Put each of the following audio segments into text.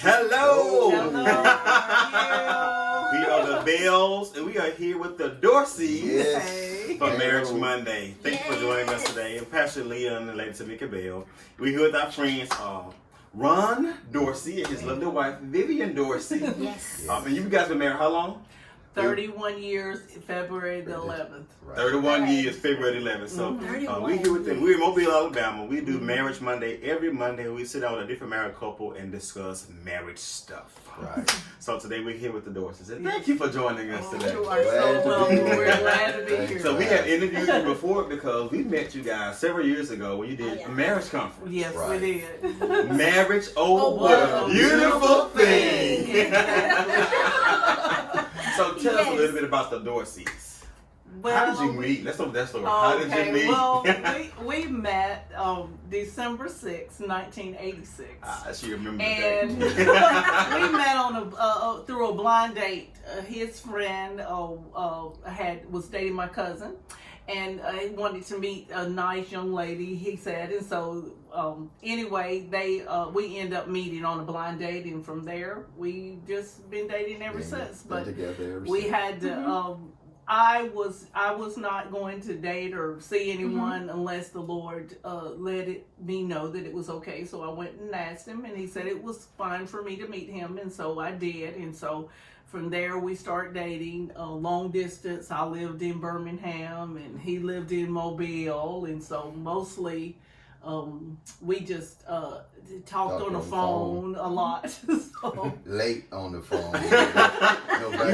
Hello! Hello. We are the Bells, and we are here with the Dorseys Yes. for Marriage Monday. Thank you for joining us today. I'm Pastor Leah and Lady Tamika Bell. We're here with our friends, Ron Dorsey and his lovely wife, Vivian Dorsey. Yes. And you guys been married how long? 31 years, February the 11th. Right. 31 years, February 11th. So we're here with them. We're in Mobile, Alabama. We do Marriage Monday every Monday. We sit down with a different married couple and discuss marriage stuff. Right. So today we're here with the Dorseys. And thank you for joining us today. You are so welcome. We're glad to be here. So we have interviewed you before because we met you guys several years ago when you did a marriage conference. Yes, Right. we did. Marriage, what a beautiful thing. So tell us a little bit about the Dorseys. Well, How did you meet? Let's start with that story. How did you meet? Well, we met December 6, 1986. She remembers And we that. met on through a blind date. His friend was dating my cousin, and he wanted to meet a nice young lady. He said, and so anyway, we end up meeting on a blind date, and from there we just been dating ever since. But we had to. I was not going to date or see anyone unless the Lord let me know that it was okay. So I went and asked him, and he said it was fine for me to meet him, and so I did. And so from there we started dating long distance. I lived in Birmingham, and he lived in Mobile, and so mostly we just talked on the phone a lot. So. Late on the phone. You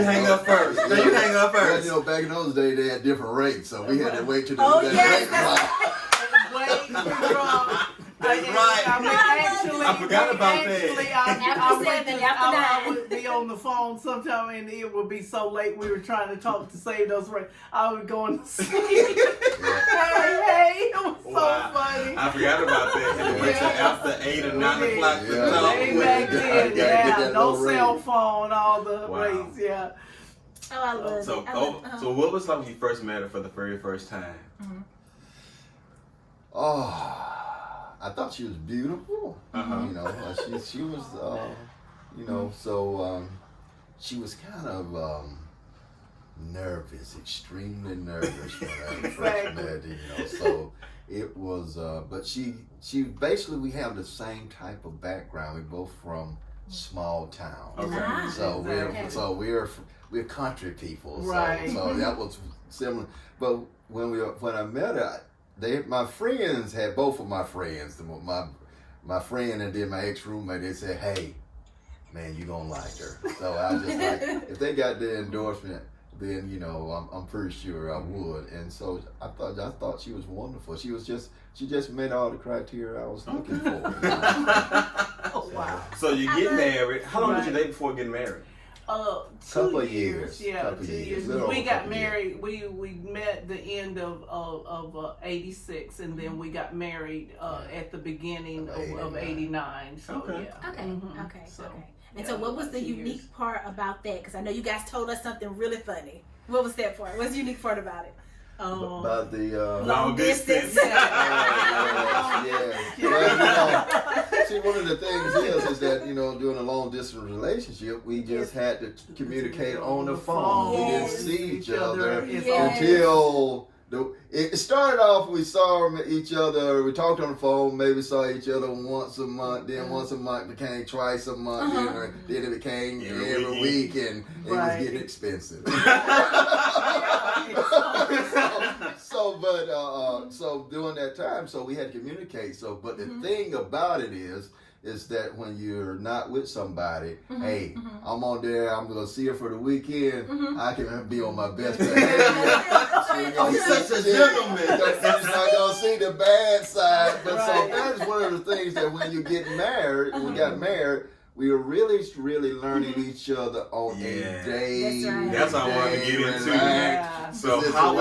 hang up first. You hang up first. Well, back in those days, they had different rates, so we had to wait till Oh, the yes, rate drop. Wait, That's right. Actually, I forgot about that. I would be on the phone sometime, and it would be so late. We were trying to talk to save those rates. I would go and sleep. Hey, it was so funny. I forgot about that. And wait till after 8 or 9 o'clock to talk. Way back then, Yeah, no low cell rate. phone, all the Wow. rates, yeah. Oh, I love it. So what was like when you first met her for the very first time? Oh, I thought she was beautiful. Uh-huh. You know, she was, she was kind of nervous, extremely nervous when I first met her, so it was, but she basically, we have the same type of background. We're both from small towns. Okay. So we're country people. Right. So that was similar. But when I met her, my friends had both of my friends, my friend and then my ex-roommate, they said, hey, man, you gonna like her. So I was just like, if they got the endorsement, then I'm pretty sure I would. And so I thought she was wonderful. She just met all the criteria I was looking for. Oh, wow. So you get married. How long did you date before getting married? 2 years. Yeah, Couple 2 years. years. Little We over got couple married. We met the end of '86, and then we got married at the beginning of '89. So Okay. yeah. Okay. So, And so, what was the unique part about that? Because I know you guys told us something really funny. What was that part? What's the unique part about it? About the Long distance. See, one of the things is that during a long distance relationship, we just had to communicate on the phone. We didn't see each other until it started off. We saw each other. We talked on the phone. Maybe saw each other once a month. Then once a month became twice a month. Then it became every week, and it was getting expensive. So during that time, so we had to communicate. So, but the thing about it is that when you're not with somebody, hey, I'm on there, I'm gonna see her for the weekend. I can be on my best behavior. I'm such a gentleman. She's not gonna see the bad side. But so that is one of the things that when you get married, we got married. We were really learning each other on a day. That's what I wanted to get into. Yeah. So how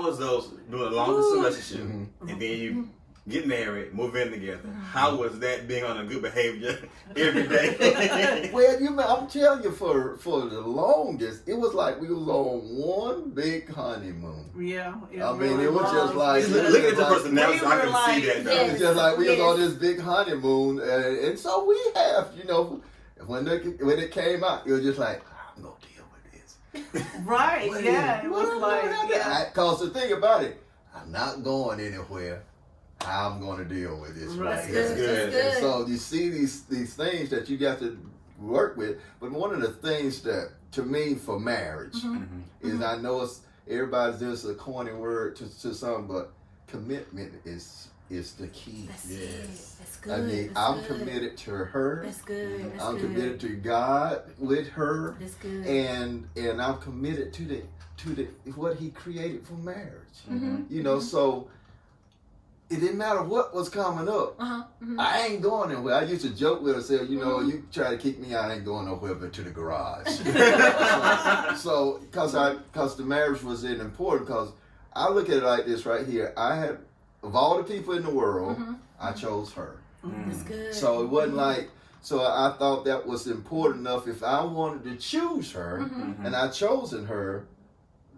was those doing a long distance relationship, and then you get married, move in together. How was that being on a good behavior every day? Well, I'm telling you, for the longest, it was like we was on one big honeymoon. Yeah. I mean, it was just like Look at your personality, we I can were like- see that though. It's just like we was on this big honeymoon, and so we have, when it came out, it was just like, I'm gonna deal with this. Right, yeah. It was like, yeah. Cause the thing about it, I'm not going anywhere. How I'm gonna deal with this? Right. Right? That's good. That's And so you see these things that you got to work with. But one of the things that, to me, for marriage, is I know everybody's just a corny word to some, but commitment is the key. That's Yes. it. That's good. I mean, That's I'm good. committed to her. That's good. That's I'm good. committed to God with her, That's good. and I'm committed to the what He created for marriage. Mm-hmm. So it didn't matter what was coming up. I ain't going anywhere. I used to joke with her, say, you try to kick me out, I ain't going nowhere but to the garage. so because the marriage was important, because I look at it like this right here. I had, of all the people in the world, I chose her. That's good. So it wasn't like, so I thought that was important enough. If I wanted to choose her and I chosen her,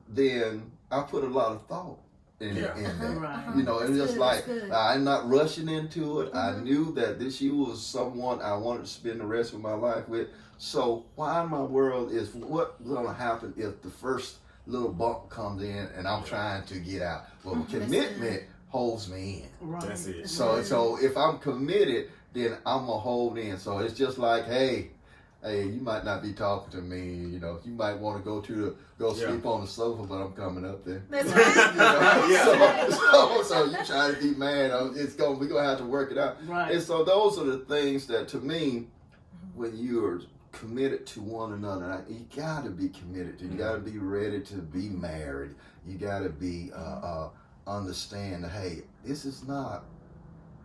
then I put a lot of thought in that. Right. It was That's just good, like, that's good. I'm not rushing into it. I knew that she was someone I wanted to spend the rest of my life with. So why in my world is what's going to happen if the first little bump comes in and I'm trying to get out? Well, commitment holds me in. Right. That's it. So if I'm committed, then I'm going to hold in. So it's just like, hey, you might not be talking to me. You might want to go sleep on the sofa, but I'm coming up there. That's right. So you try to be mad. We're gonna have to work it out. Right. And so those are the things that, to me, when you're committed to one another, you gotta be committed to. You gotta be ready to be married. You gotta be understand that, hey, this is not.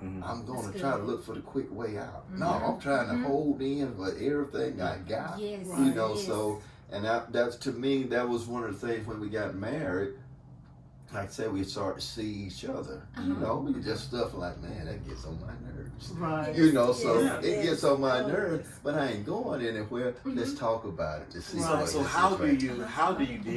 I'm going That's to try to good. look for the quick way out. No, I'm trying to hold in for everything I got. Yes. Yes. So, and that's, to me, that was one of the things when we got married. Like I said, we started to see each other. We just stuff like, man, that gets on my nerves. Right. So it gets on my Yes. nerves, but I ain't going anywhere. Let's talk about it to see Right. what So this how is do right. you deal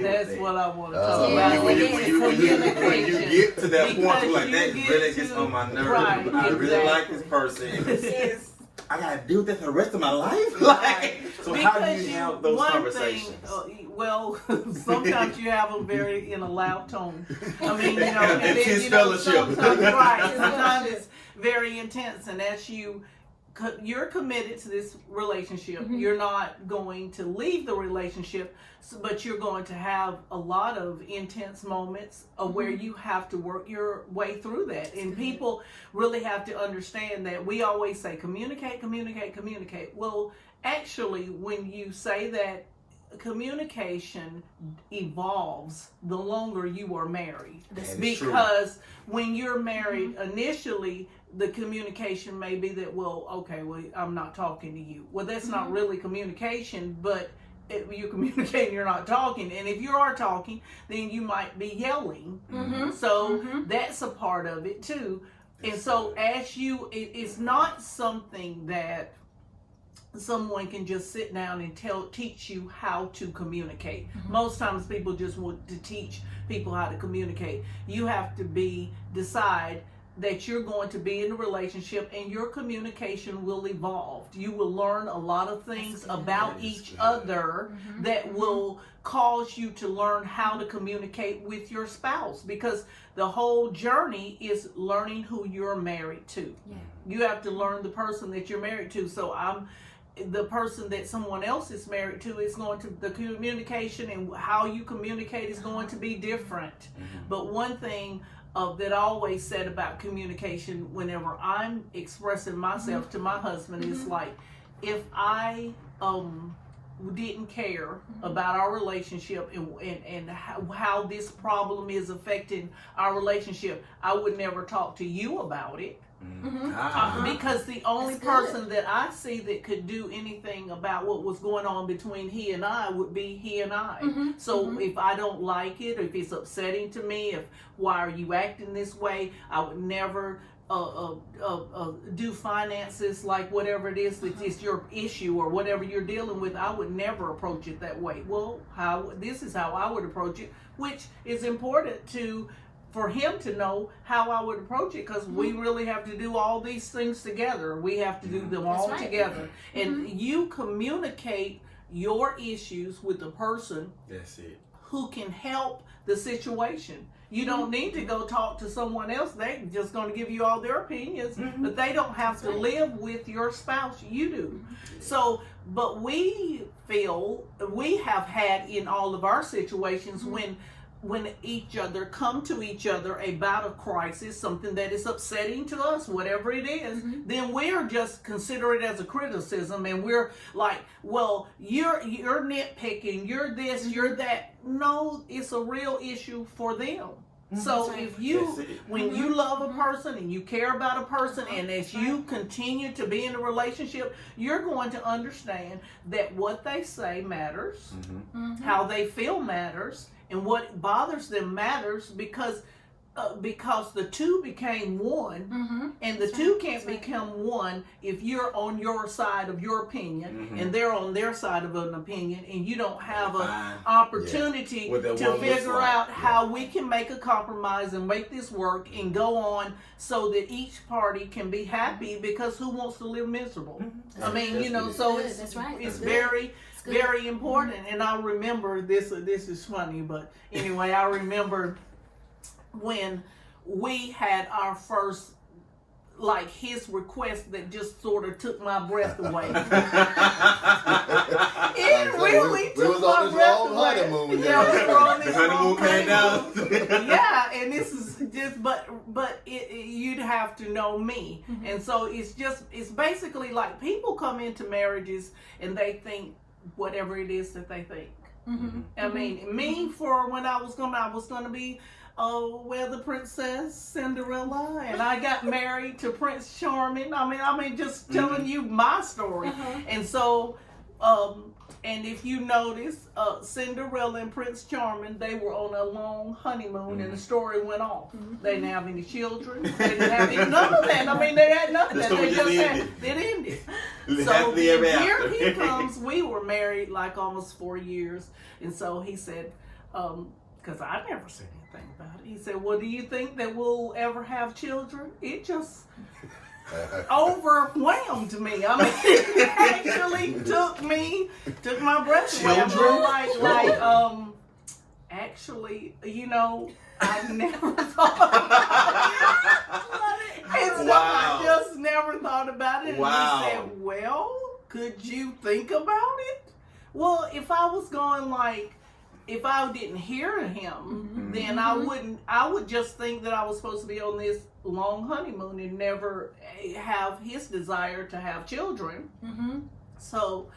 That's with what that? I want to talk about. When Yes. you get to that point, Because you're like, that you really get gets to- on my nerves. Right, I really exactly. like this person. Yes. I gotta deal with that for the rest of my life. Right. So how do Because you have those one conversations? Thing, sometimes you have them very in a loud tone. I mean, and then, Intense fellowship. sometimes, right, sometimes it's very intense, and as you're committed to this relationship, you're not going to leave the relationship, but you're going to have a lot of intense moments where you have to work your way through that. And people really have to understand that we always say communicate. Well, actually, when you say that, communication evolves the longer you are married. That is Because when you're married initially, the communication may be that, I'm not talking to you. Well, that's not really communication, but you're communicating, you're not talking. And if you are talking, then you might be yelling. So that's a part of it too. And so it's not something that someone can just sit down and teach you how to communicate. Most times people just want to teach people how to communicate. You have to decide that you're going to be in a relationship and your communication will evolve. You will learn a lot of things about each other that will cause you to learn how to communicate with your spouse, because the whole journey is learning who you're married to. You have to learn the person that you're married to. So the person that someone else is married to is the communication and how you communicate is going to be different. But one thing that I always said about communication whenever I'm expressing myself to my husband is like, if I didn't care about our relationship and how this problem is affecting our relationship, I would never talk to you about it. Because the only person that I see that could do anything about what was going on between he and I would be he and I. So if I don't like it, if it's upsetting to me, why are you acting this way, I would never do finances, like whatever it is that is your issue or whatever you're dealing with, I would never approach it that way. Well, this is how I would approach it, which is important for him to know how I would approach it, because we really have to do all these things together. We have to do them all together. And you communicate your issues with the person That's it. who can help the situation. You don't need to go talk to someone else. They're just going to give you all their opinions, but they don't have to live with your spouse. You do. So, but we feel we have had in all of our situations when each other come to each other about a crisis, something that is upsetting to us, whatever it is, then we're just consider it as a criticism, and we're like, well, you're nitpicking, you're this, you're that. No, it's a real issue for them. So if when you love a person and you care about a person, and as you continue to be in a relationship, you're going to understand that what they say matters, how they feel matters, and what bothers them matters, because the two became one, and the two can't become one if you're on your side of your opinion and they're on their side of an opinion, and you don't have an opportunity to figure out how we can make a compromise and make this work and go on so that each party can be happy, because who wants to live miserable? I mean, you know, so it's very, very important. And I remember this is funny, but anyway, I remember when we had our first, like, his request that just sort of took my breath away. It really took my breath away. Honeymoon. Yeah, we were on this honeymoon came down. Yeah, and this is just, but you'd have to know me. And so it's basically like people come into marriages and they think whatever it is that they think. I mean, me, for when I was gonna be the Princess Cinderella, and I got married to Prince Charming. I mean, just telling you my story. And so, and if you notice, Cinderella and Prince Charming, they were on a long honeymoon, and the story went off. They didn't have any children. They didn't have none of that. I mean, they had nothing. It ended. So here he comes. We were married like almost 4 years, and so he said, because I never said anything about it. He said, well, do you think that we'll ever have children? It just overwhelmed me. I mean, it actually took my breath away. Actually, you know, I never thought about it. And so I just never thought about it. And he said, well, could you think about it? Well, if I was going if I didn't hear him, then I would just think that I was supposed to be on this long honeymoon and never have his desire to have children. So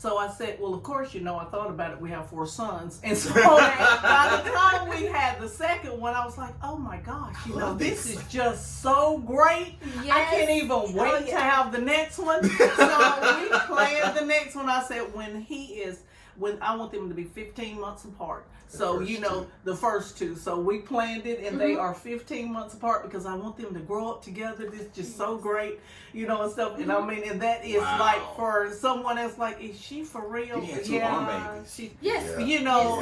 I said, well, of course, you know, I thought about it. We have 4 sons. And so by the time we had the second one, I was like, oh my gosh, you know, this is just so great. I can't even wait to have the next one. So we planned the next one. I said, when I want them to be 15 months apart. So, you know, the first 2. So we planned it, and they are 15 months apart, because I want them to grow up together. This is just so great, you know, and stuff. And I mean, and that is like, for someone else, like, is she for real? You had 2 arm babies. You know,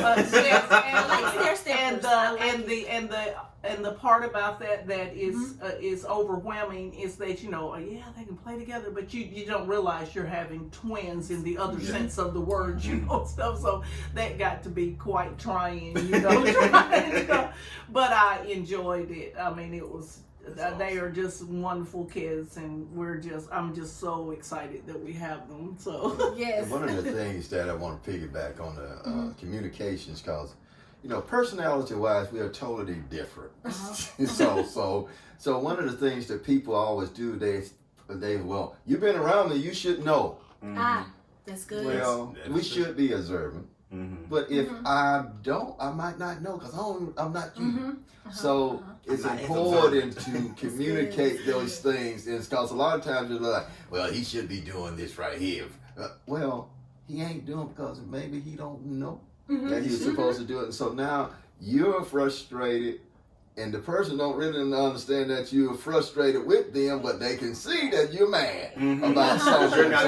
and the part about that is overwhelming is that, you know, they can play together, but you don't realize you're having twins in the other sense of the word, you know, stuff. So that got to be quite trying, you know. But I enjoyed it. I mean, it was. They are just wonderful kids, and I'm just so excited that we have them. So yes. One of the things that I want to piggyback on the communications, because, you know, personality-wise, we are totally different. So one of the things that people always do, well, you've been around me, you should know. That's good. Well, we should be observant. But if I don't, I might not know, because I'm not you. So it's important to communicate those things, and because a lot of times you're like, well, he should be doing this right here. Well, he ain't doing it because maybe he don't know that he's supposed to do it. And so now you're frustrated, and the person don't really understand that you're frustrated with them, but they can see that you're mad about something. You're not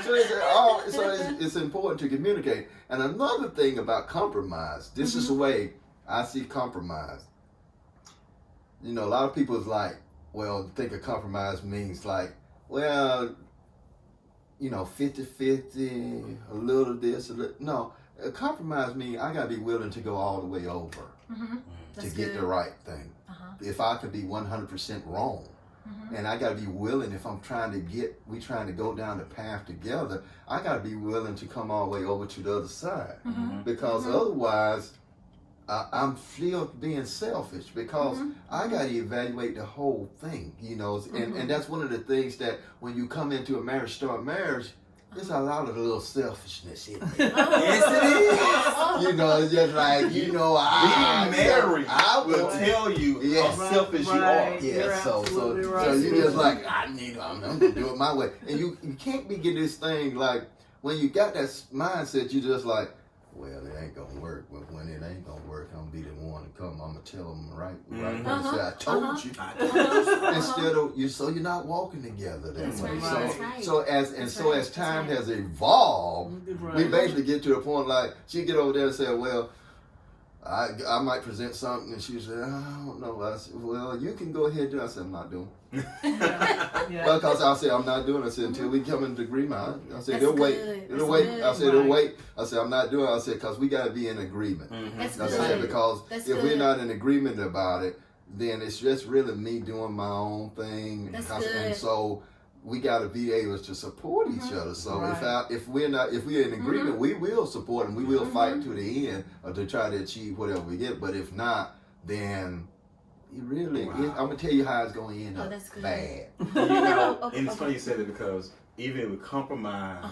talking. So it's important to communicate. And another thing about compromise, this is the way I see compromise. You know, a lot of people is like, well, think of compromise means like, well, you know, 50-50, a little this, a little. No, a compromise means I got to be willing to go all the way over to get the right thing. If I could be 100% wrong, and I got to be willing, if I'm trying to go down the path together, I got to be willing to come all the way over to the other side. Because otherwise, I'm still being selfish, because I got to evaluate the whole thing, you know. And that's one of the things that when you come into a marriage, start marriage, there's a lot of little selfishness in there. Yes, it is. You know, it's just like, you know, I will tell you how selfish you are. Yeah, so you just like, I'm gonna do it my way. And you can't be getting this thing like, when you got that mindset, you just like, well, it ain't gonna work. But when it ain't gonna work, I'm gonna be the one to come. I'm gonna tell them right. Say, I told you. Instead of you're not walking together that way. Right. So as time has evolved, we basically get to a point like she get over there and say, well, I might present something, and she said, I don't know. I said, well, you can go ahead and do it. I said, I'm not doing it. Because I said, I'm not doing it. I said, until we come into agreement. I said, they'll wait. It'll wait. I said, it'll wait. I said, I'm not doing it. I said, because we got to be in agreement. That's I good. said, because That's if good. we're not in agreement about it, then it's just really me doing my own thing. That's And good. so we got to be able to support each other. So if we're in agreement, we will support and we will fight to the end to try to achieve whatever we get. But if not, then you really, I'm gonna tell you how it's gonna end up that's good. bad. You know, and it's funny you said it, because even with compromise,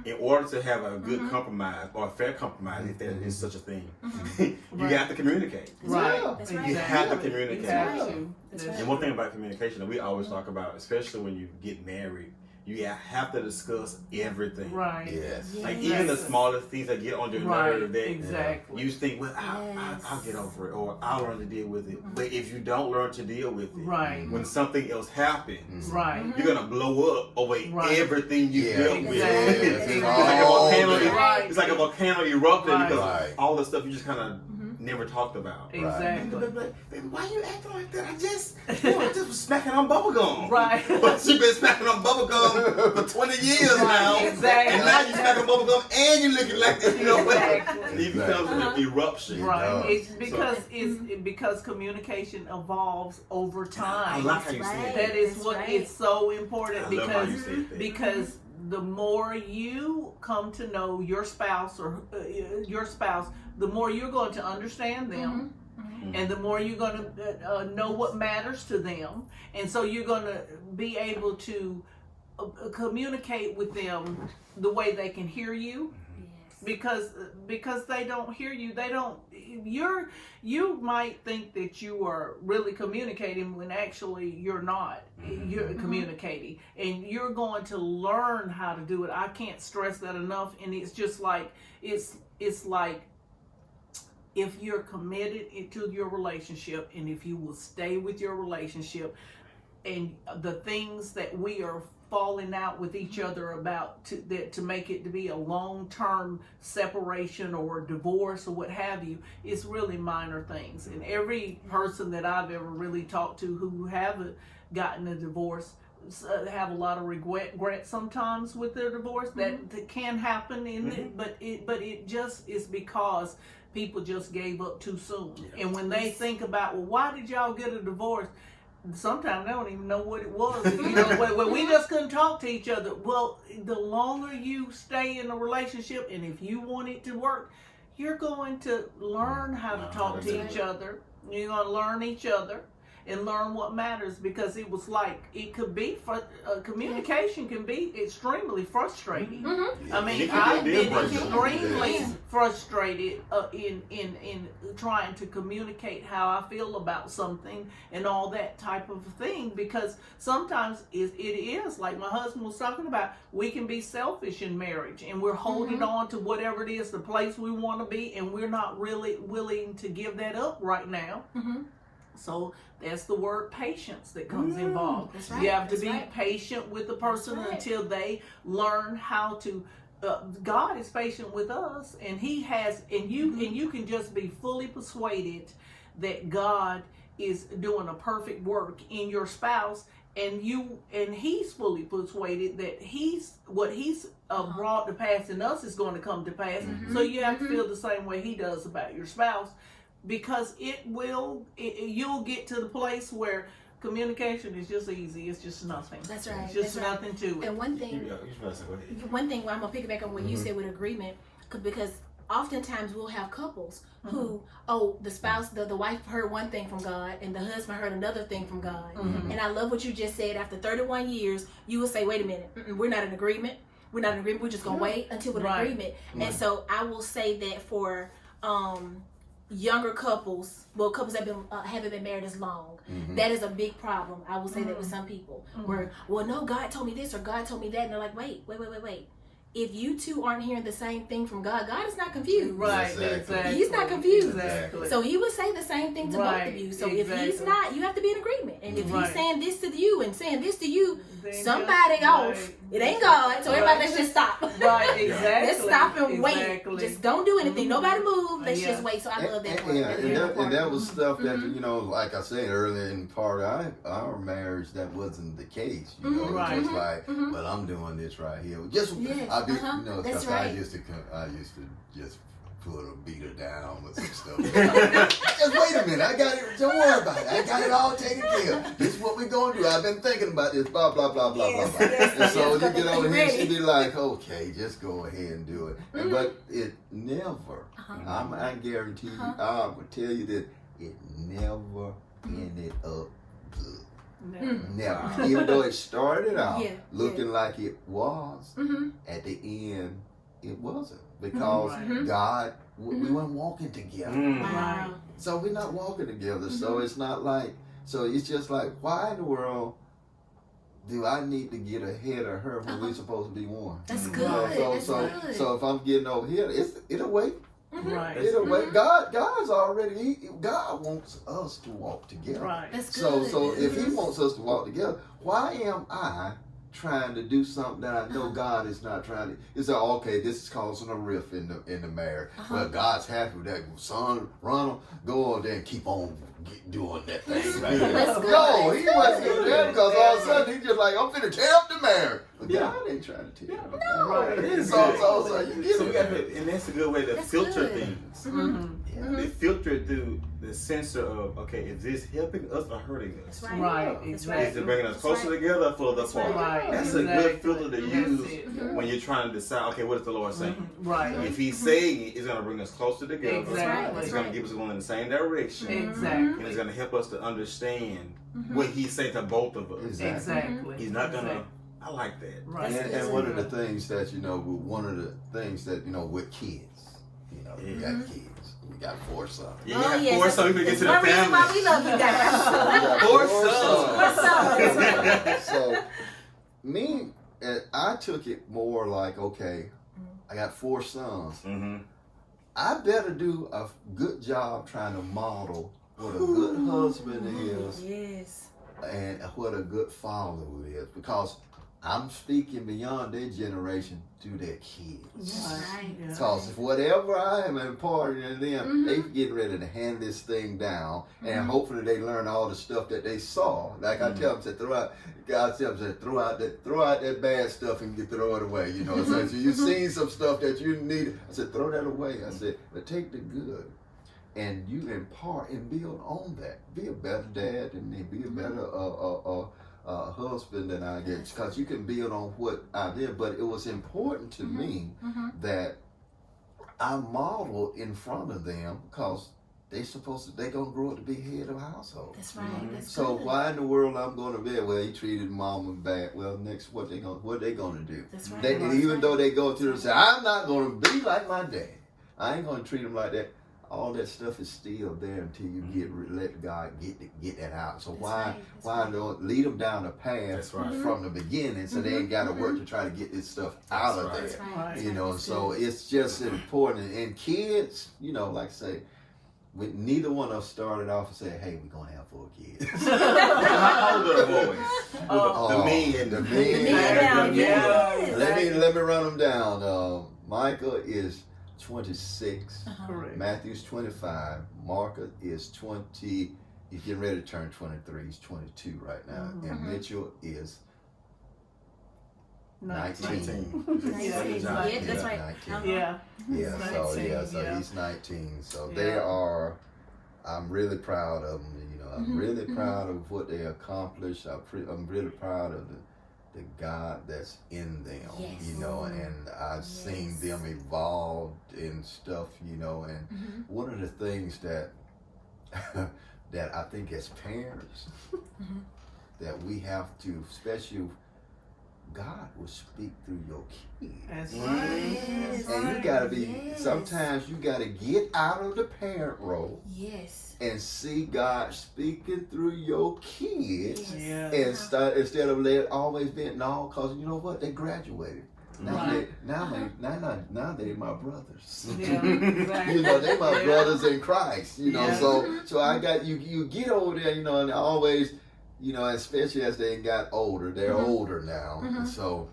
in order to have a good compromise or a fair compromise, if there is such a thing, you have to communicate. Right. Yeah. That's right. You have to communicate. You have to. That's right. And one thing about communication that we always talk about, especially when you get married, you have to discuss everything. Right. Yes. Like even the smallest things that get on your nerve that Exactly. you think, well, I'll get over it, or I'll learn to deal with it. But if you don't learn to deal with it, Right. when something else happens, Right. you're gonna blow up over everything you dealt with. Exactly. It's like a volcano erupting because Right. all the stuff you just kind of never talked about. Exactly. Baby, why you acting like that? I just was smacking on bubblegum. Right. But you've been smacking on bubblegum for 20 years now. Exactly. And now you're smacking bubblegum and you're looking like this, you know what? Exactly. It becomes an eruption. Right. It's because So- because communication evolves over I time. like how you say Right. that. That is That's what right. it's so important, I love how you say that. because the more you come to know your spouse the more you're going to understand them, and the more you're going to know what matters to them, and so you're going to be able to communicate with them the way they can hear you. Because they don't hear you, you might think that you are really communicating when actually you're not. You're communicating, and you're going to learn how to do it. I can't stress that enough. And it's just like it's like if you're committed to your relationship, and if you will stay with your relationship, and the things that we are falling out with each other about to make it to be a long-term separation or divorce or what have you, it's really minor things. And every person that I've ever really talked to who haven't gotten a divorce have a lot of regret sometimes with their divorce. That can happen in it, but it just is because people just gave up too soon. And when they think about, well, why did y'all get a divorce? Sometimes they don't even know what it was. You know, well, we just couldn't talk to each other. Well, the longer you stay in a relationship, and if you want it to work, you're going to learn how to talk to each other. You're going to learn each other, and learn what matters, because it was like it could be communication can be extremely frustrating. Mm-hmm. I mean, It I've can be a been deal breaker. extremely Yeah. frustrated in trying to communicate how I feel about something and all that type of thing, because sometimes it is like my husband was talking about. We can be selfish in marriage, and we're holding on to whatever it is, the place we want to be, and we're not really willing to give that up right now. Mm-hmm. So that's the word patience that comes involved. That's right. You have to That's be right. patient with the person That's right. until they learn how to. God is patient with us, and He has, and you can just be fully persuaded that God is doing a perfect work in your spouse, and He's fully persuaded that what He's brought to pass in us is going to come to pass. So you have to feel the same way He does about your spouse, because you'll get to the place where communication is just easy. It's just nothing. That's right. It's just That's right. nothing to it. And one thing, Go ahead. I'm gonna piggyback on what you said with agreement, because oftentimes we'll have couples who, the spouse, the wife heard one thing from God and the husband heard another thing from God. And I love what you just said. After 31 years, you will say, wait a minute, we're not in agreement. We're not in agreement. We're just gonna wait until we're in agreement. And so I will say that for younger couples, couples that haven't been married as long, that is a big problem. I will say that with some people, where, well, no, God told me this or God told me that, and they're like, wait. If you two aren't hearing the same thing from God, God is not confused. Right, Exactly. exactly. He's not confused. Exactly. So He would say the same thing to both of you. So if He's not, you have to be in agreement. And if He's saying this to you and saying this to you, Then somebody just- off. It ain't God. So everybody, let's just stop. Right, exactly. Let's stop and wait. Exactly. Just don't do anything. Nobody move. Let's Yeah. just wait. So I love that part. Yeah, That's and very that important. was stuff that, like I said earlier in part of our marriage, that wasn't the case. You know, Right. it was like, well, I'm doing this right here. Just Yes, I be, that's because right. I used to just put a beater down with some stuff. Just wait a minute, I got it. Don't worry about it. I got it all taken care of. This is what we're gonna do. I've been thinking about this. Blah blah blah blah Yes, blah blah. yes, And so yes, you get over here, ready. she be like, okay, just go ahead and do it. But it never. I guarantee you. I would tell you that it never ended up good. Never. Even though it started out looking like it was, at the end, it wasn't. Because God, we weren't walking together. Wow. So we're not walking together. So it's not like, so it's just like, why in the world do I need to get ahead of her when we're supposed to be one? That's You good. know, That's good. so if I'm getting over here, it'll wait. Right. It'll wait. God's already, God wants us to walk together. Right. That's So good. if He wants us to walk together, why am I trying to do something that I know God is not trying to? It's like, okay, this is causing a rift in the marriage. Well, God's happy with that. Son, Ronald, go on there and keep on doing that thing right there. That's good. No, He wasn't doing that, because all of a sudden He's just like, I'm finna tear up the marriage. But God ain't trying to tear up the marriage. Right. It is So good. you get So we it. got to, and that's a good way to That's filter good. things. They filter it through the sensor of, okay, is this helping us or hurting us? That's right. Right, That's exactly. Is it bringing us That's closer right. together or further That's apart? right. That's a Exactly. good filter to That's use it. when you're trying to decide, okay, what is the Lord saying? Right. If He's saying it, it's going to bring us closer together. Exactly. It's going to give us going in the same direction. And Exactly. it's going to help us to understand what He's saying to both of us. Exactly. He's not going to, I like that. Right. And one of the things that, with kids, we got kids. We got 4 sons. You Oh, got yes. 4 sons, we can get to the One reason why family. we love you We guys. got 4 sons. sons. So, I took it more like, okay, I got 4 sons. Mm-hmm. I better do a good job trying to model what a good husband is Yes. and what a good father is, because I'm speaking beyond their generation to their kids. Right. Yeah. Because whatever I am imparting in them, they getting ready to hand this thing down, and hopefully they learn all the stuff that they saw. Like I tell them, God tells them, throw out that bad stuff and throw it away. So you've seen some stuff that you need. I said, throw that away. I said, but take the good, and you impart and build on that. Be a better dad than me. Be a better husband than I get, because you can build on what I did. But it was important to me that I model in front of them, because they gonna grow up to be head of a household. That's right. That's So good. why in the world I'm gonna be? Well, he treated mama bad. Well, next what they gonna do? That's right. They, even though they go through and say, I'm not gonna be like my dad. I ain't gonna treat him like that. All that stuff is still there until you let God get that out. So why don't lead them down the path from the beginning, so they ain't got to work to try to get this stuff out of there. Right. You know, so it's just important. And kids, you know, like I say, neither one of us started off and said, "Hey, we're gonna have 4 kids." How old are the boys? The men. The men. Yeah. Let me run them down. Micah is 26. Correct. Matthew's 25. Marcus is 20. He's getting ready to turn 23. He's 22 right now. And Mitchell is 19. 19. Yeah, that's right. 19. Yeah. So he's 19. So they are. I'm really proud of them. You know, I'm really proud of what they accomplished. I'm really proud of the God that's in them. You know, and I've seen them evolve in stuff. You know, and one of the things that that I think as parents that we have to, especially. God will speak through your kids. That's right. Yes. And you gotta be, sometimes you gotta get out of the parent role. Yes. And see God speaking through your kids. Yeah. And start, instead of always being, no, because you know what? They graduated. Now they my brothers. Yeah, exactly. You know, they my brothers in Christ. You know, so I got you get over there, you know, and always, you know, especially as they got older, they're older now, and so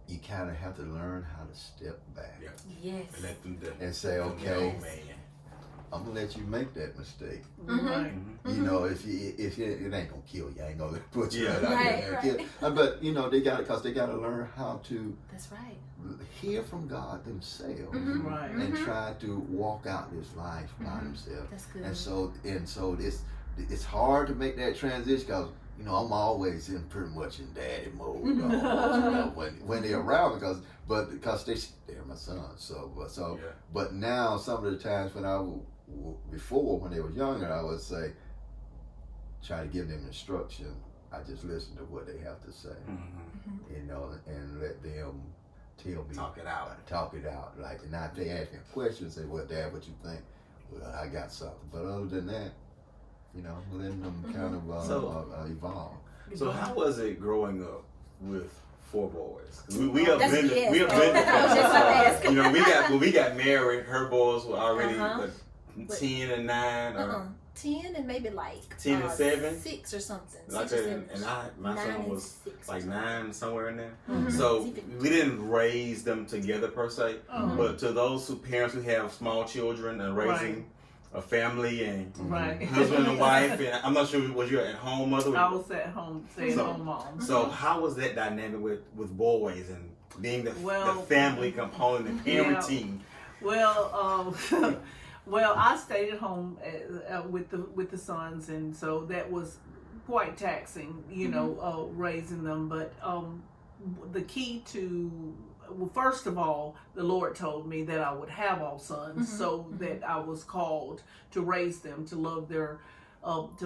you kind of have to learn how to step back Yes. And let them do it. and say, okay, Man. I'm gonna let you make that mistake. Right. You know, if it ain't gonna kill you, I ain't gonna put you out Right, there. right. But you know, they got to learn how to That's right. hear from God themselves Right. and try to walk out this life by themselves. That's good. And so it's hard to make that transition because, you know, I'm always in pretty much in daddy mode you know, when they're around because they're my sons. But now some of the times when before when they were younger, I would say try to give them instruction. I just listen to what they have to say, you know, and let them tell me. Talk it out. Like, now if they ask me a question, say, well, Dad, what you think? Well, I got something. But other than that, you know, letting them kind of evolve. So how was it growing up with 4 boys? We are That's blended. yes. We are I was just about to ask. blended. You know, when we got married, her boys were already 10 and 9, or 10 and maybe like 10 and 7, 6 or something. like 6 or that. 7. And my 9 son and was 6 like 9, somewhere in there. Mhm. So we didn't raise them together per se, but to those parents who have small children and raising a family and husband and wife, and I'm not sure, was you at home mother? I was at home, stay-at-home mom. So how was that dynamic with boys and being the family component, the parenting? Well, I stayed at home with the sons, and so that was quite taxing, you know, raising them. But the key to, well, first of all, the Lord told me that I would have all sons, so that I was called to raise them, to love to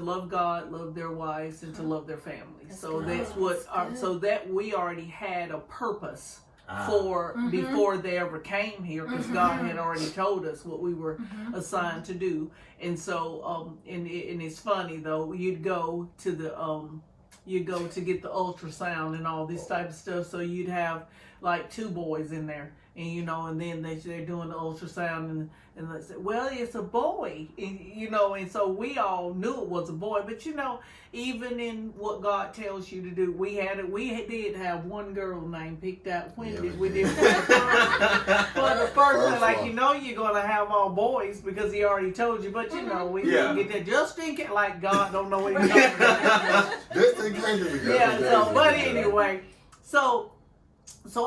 love God, love their wives, and to love their families. So that's what. So that we already had a purpose for before they ever came here, because God had already told us what we were assigned to do. And so, and it's funny though, you'd go to get the ultrasound and all this type of stuff. So you'd have like 2 boys in there, and you know, and then they're doing the ultrasound, and they say, well, it's a boy, and, you know, and so we all knew it was a boy. But you know, even in what God tells you to do, we did have one girl name picked out. When we did for the first like one. You know, you're gonna have all boys because He already told you. But you know, we didn't get that just in case, like God don't know what He's talking about. Just in case. Yeah. So, but anyway, so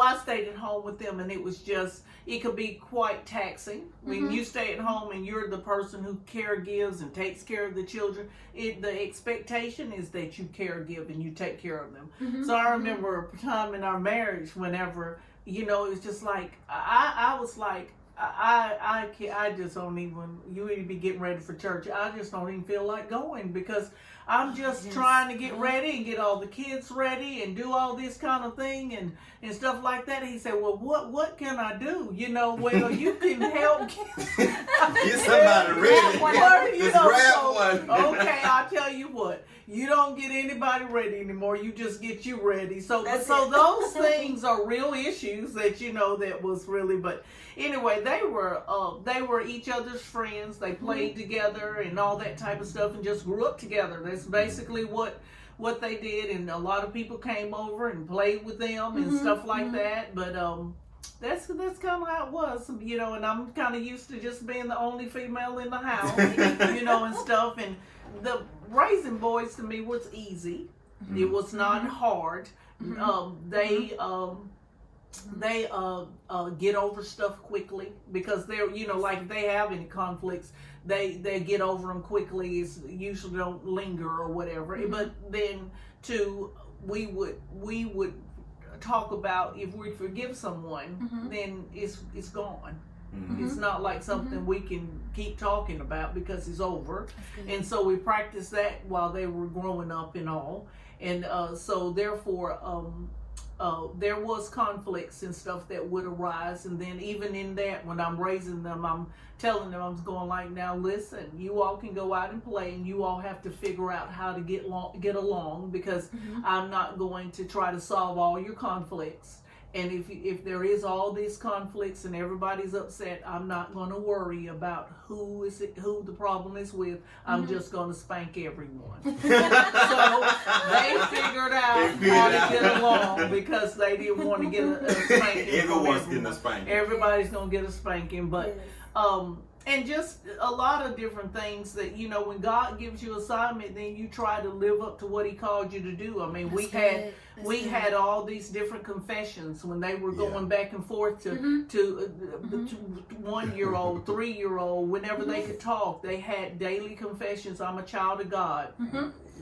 I stayed at home with them, and it could be quite taxing when you stay at home and you're the person who caregives and takes care of the children. The expectation is that you caregive and you take care of them. So I remember a time in our marriage whenever, you know, it was just like, I was like, I just don't even, you need to be getting ready for church. I just don't even feel like going because I'm just trying to get ready and get all the kids ready and do all this kind of thing and stuff like that. He said, well, what can I do? You know, well, you can help. Get somebody ready. Just grab one. Okay, I'll tell you what. You don't get anybody ready anymore. You just get you ready. So those things are real issues that, you know, that was really, but anyway, they were each other's friends. They played together and all that type of stuff and just grew up together. That's basically what they did. And a lot of people came over and played with them and stuff like that. But that's kind of how it was, you know, and I'm kind of used to just being the only female in the house, you know, and stuff. And the raising boys to me was easy. It was not hard. They get over stuff quickly because they're, you know, like if they have any conflicts, they get over them quickly. It's usually don't linger or whatever. But then we would talk about if we forgive someone, then it's gone. It's not like something we can keep talking about because it's over. And so we practiced that while they were growing up and all. And so therefore, there was conflicts and stuff that would arise. And then even in that, when I'm raising them, I'm telling them, I'm going like, now listen, you all can go out and play and you all have to figure out how to get along because I'm not going to try to solve all your conflicts. And if there is all these conflicts and everybody's upset, I'm not going to worry about who the problem is with. I'm just going to spank everyone. So they figured out how to get along because they didn't want to get a spanking. Everyone's getting a spanking. Everybody's going to get a spanking, but and just a lot of different things that, you know, when God gives you assignment, then you try to live up to what He called you to do. I mean, we had all these different confessions when they were going back and forth to 1-year-old, 3-year-old, whenever they could talk. They had daily confessions. I'm a child of God.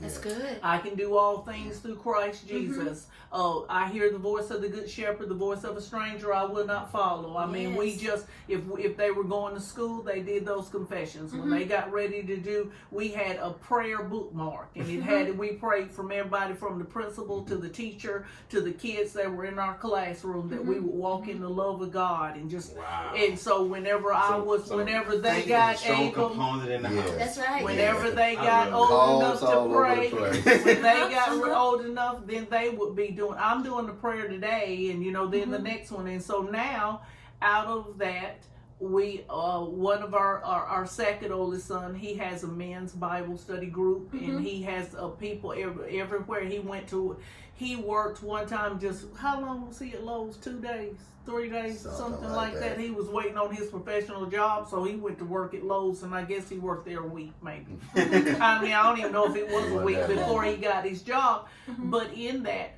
That's good. I can do all things through Christ Jesus. I hear the voice of the good shepherd, the voice of a stranger I will not follow. I mean, we just, if they were going to school, they did those confessions. When they got ready to do, we had a prayer bookmark, and it had, we prayed from everybody from the principal to the teacher to the kids that were in our classroom that we would walk in the love of God and just, and so whenever whenever they got able, that's right. Whenever they got old enough to pray, when they got old enough, then they would be doing, I'm doing the prayer today, and you know, then the next one. And so now, out of that, we one of our second oldest son, he has a men's Bible study group, and he has people everywhere he went to. He worked one time, just how long was he at Lowe's? 2 days, 3 days, something like that. He was waiting on his professional job, so he went to work at Lowe's, and I guess he worked there a week, maybe. I mean, I don't even know if it was a week before he got his job, but in that,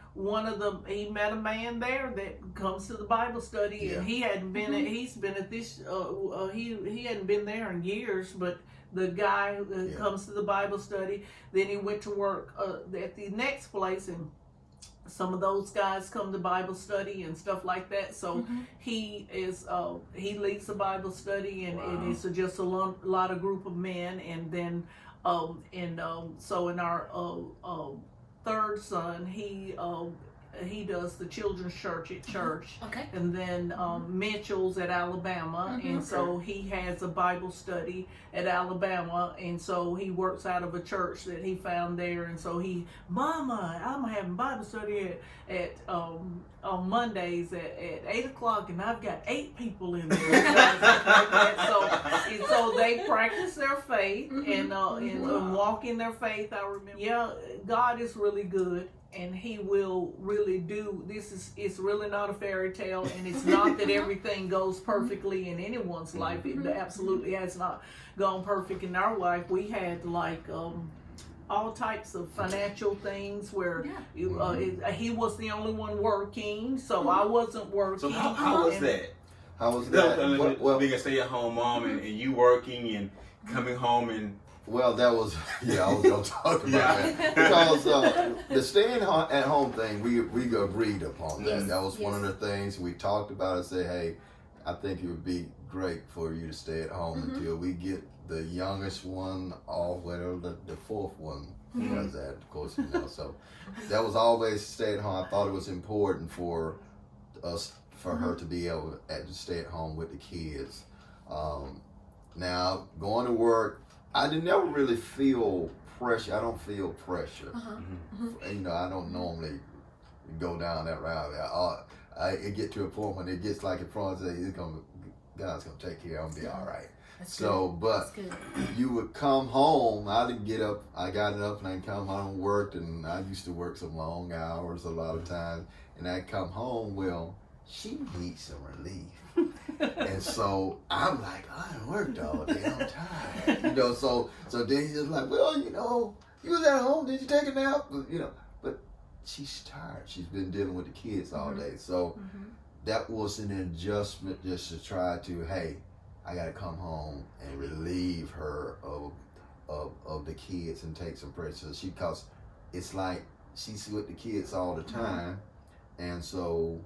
he met a man there that comes to the Bible study, and he hadn't been he's been at this, he hadn't been there in years, but the guy comes to the Bible study. Then he went to work at the next place, and some of those guys come to Bible study and stuff like that. So he leads the Bible study, and it's just a lot of group of men. And then so in our third son, he does the children's church at church. And then Mitchell's at Alabama, and so he has a Bible study at Alabama, and so he works out of a church that he found there. And so Mama, I'm having Bible study at on Mondays at 8 o'clock, and I've got 8 people in there. And so they practice their faith and walk in their faith. I remember, God is really good. And He will really do this. It's really not a fairy tale, and it's not that everything goes perfectly in anyone's life. It absolutely has not gone perfect in our life. We had like all types of financial things where he was the only one working, so I wasn't working. So how was that? How was that? Well, being a stay-at-home mom and you working and coming home and. Well, that was, I was going to talk about that. Because the staying at home thing, we agreed upon that. That was one of the things we talked about and said, hey, I think it would be great for you to stay at home until we get the youngest one off, whatever the fourth one was at, of course, you know. So that was always stay at home. I thought it was important for us, for her to be able to stay at home with the kids. Now, going to work, I did never really feel pressure. I don't feel pressure. You know, I don't normally go down that route. It get to a point when it gets like in front of God's gonna take care of me, be all right. That's so, good. but you would come home. I didn't get up. I got up and I come home and worked, and I used to work some long hours a lot of times. And I come home. Well, she needs some relief, and so I'm like, I done worked all day. I'm tired, you know. So then he's just like, well, you know, you was at home. Did you take a nap? You know, but she's tired. She's been dealing with the kids all day. So that was an adjustment just to try to, hey, I got to come home and relieve her of the kids and take some pressure. Cause it's like she's with the kids all the time, and so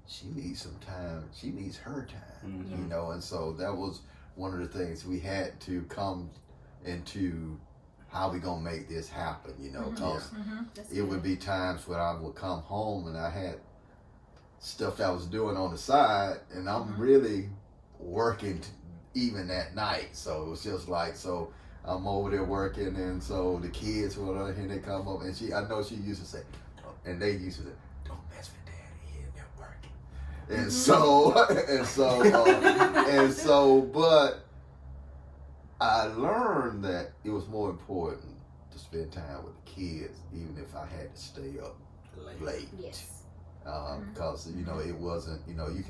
she needs some time. She needs her time, you know. And so that was one of the things we had to come into. How we gonna make this happen, you know? Cause it would be times when I would come home and I had stuff that I was doing on the side, and I'm really working even at night. So it was just like, so I'm over there working, and so the kids were here, they come up, and I know she used to say, and they used to say, don't mess with Daddy, he in there working. And so, but I learned that it was more important to spend time with the kids, even if I had to stay up late. Yes. Because, you know, it wasn't, you know, you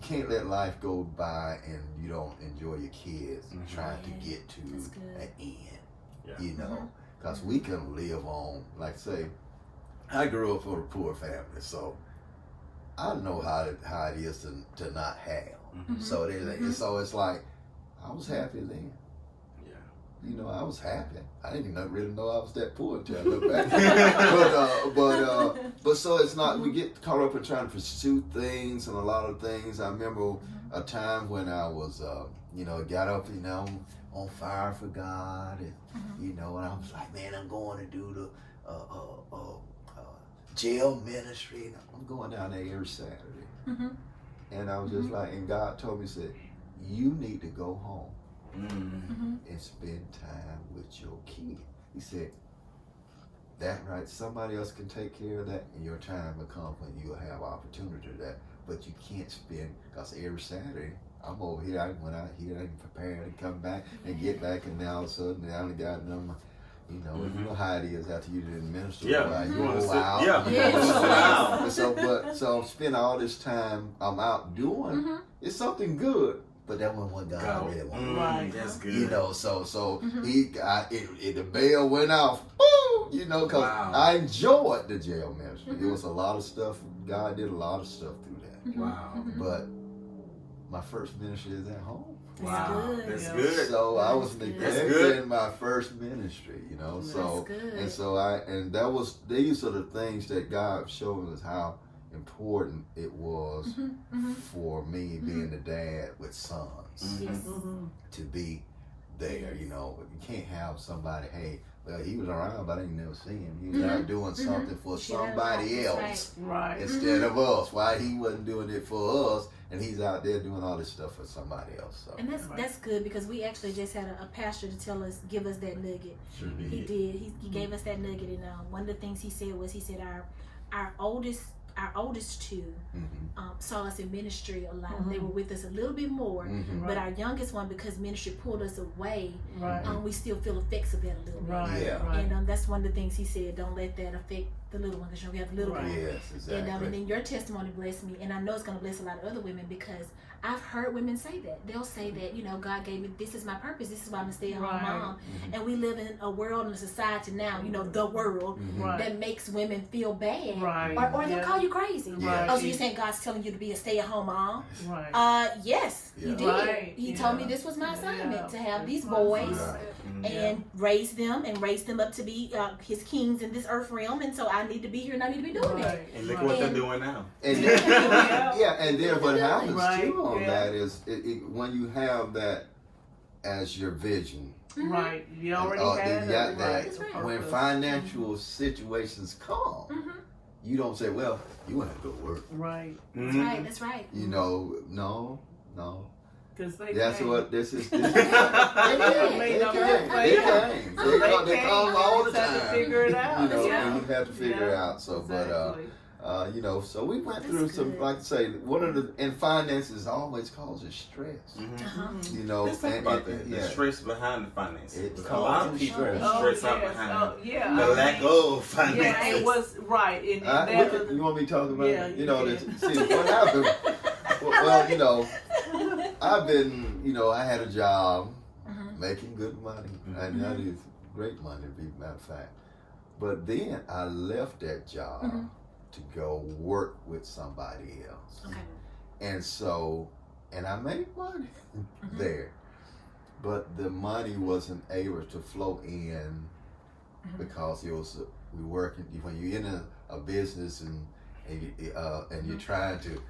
can't let life go by and you don't enjoy your kids trying to get to an end, you know, because we can live on, like say, I grew up for a poor family, so I know how it is to not have. So it's like, I was happy then. Yeah. You know, I was happy. I didn't even really know I was that poor until I look back. but so it's not, we get caught up in trying to pursue things and a lot of things. I remember a time when I was, you know, got up, you know, on fire for God, and, you know, and I was like, man, I'm going to do the jail ministry. And I'm going down there every Saturday. And I was just like, and God told me, said, you need to go home and spend time with your kid. He said, that right, somebody else can take care of that, and your time will come when you'll have opportunity to that. But you can't spend, because every Saturday, I'm over here, I went out here, I can prepare and come back and get back, and now all of a sudden, now I got them. You know, you know how it is after you didn't minister. You go out. So spend all this time I'm out doing, it's something good. But that wasn't what God really wanted. Right, that's good. You know, so he got it. The bell went off. Woo! You know, because I enjoyed the jail ministry. It was a lot of stuff. God did a lot of stuff through that. Wow. But my first ministry is at home. Wow, that's good. So I was neglecting my first ministry, you know. So and that was, these are the things that God showed us how important it was for me being the dad with sons to be there. You know, you can't have somebody, hey, well, he was around, but I ain't never seen him. He was out doing something for somebody else instead of us. Why he wasn't doing it for us, and he's out there doing all this stuff for somebody else. So. And that's good, because we actually just had a pastor to give us that nugget. Sure did. He did. He gave us that nugget, and one of the things he said was, our oldest two saw us in ministry a lot. They were with us a little bit more, but our youngest one, because ministry pulled us away, we still feel effects of that a little bit. And that's one of the things he said, don't let that affect the little one, because we have the little one. Yes, exactly. And then your testimony blessed me, and I know it's going to bless a lot of other women, because I've heard women say that. They'll say that, you know, God gave me, this is my purpose, this is why I'm a stay-at-home mom. And we live in a world and a society now, you know, the world, that makes women feel bad. Or they'll call you crazy. Oh, so you're saying God's telling you to be a stay-at-home mom? Yes, he did. He told me this was my assignment, to have these boys. and raise them up to be his kings in this earth realm. And so I need to be here and I need to be doing it. And look at what they're doing now. And and then what happens too on that is when you have that as your vision. Right, you already had that. Right. When financial situations come, you don't say, "Well, you want to go work." Right. That's right. That's right. You know, no. Because that's what this is. They come all the time. To figure it out. You know, and you have to figure it out. So, exactly. But you know, so we went through some, like I say, and finances always causes stress. You know, let's talk about the stress behind the finances. It a lot of people stress out behind the lack of finances. Yeah, it was right. You want me to talk about it? You know, see what happened. Well, you know, I've been, you know, I had a job making good money. And that is great money, to be a matter of fact. But then I left that job to go work with somebody else. Okay. And so, and I made money there. But the money wasn't able to flow in because it was, we working, when you're in a business and you're trying to